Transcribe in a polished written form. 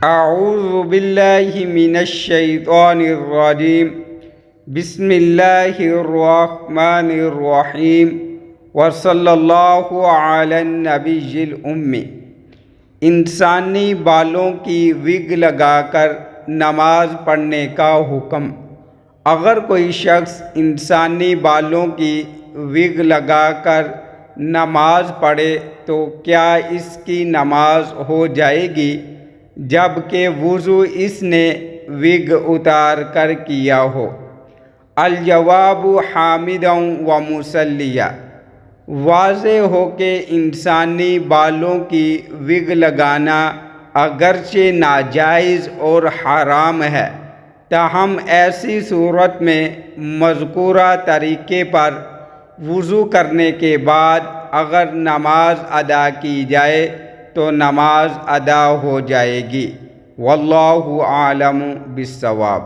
اعوذ باللہ من الشیطان الرجیم بسم اللہ الرحمن الرحیم وصلی اللہ علی النبی الأمی۔ انسانی بالوں کی وگ لگا کر نماز پڑھنے کا حکم۔ اگر کوئی شخص انسانی بالوں کی وگ لگا کر نماز پڑھے تو کیا اس کی نماز ہو جائے گی جبکہ وضو اس نے وگ اتار کر کیا ہو؟ الجواب حامدا و مصلیہ۔ واضح ہو کہ انسانی بالوں کی وگ لگانا اگرچہ ناجائز اور حرام ہے، تاہم ایسی صورت میں مذکورہ طریقے پر وضو کرنے کے بعد اگر نماز ادا کی جائے تو نماز ادا ہو جائے گی۔ واللہ اعلم بالصواب۔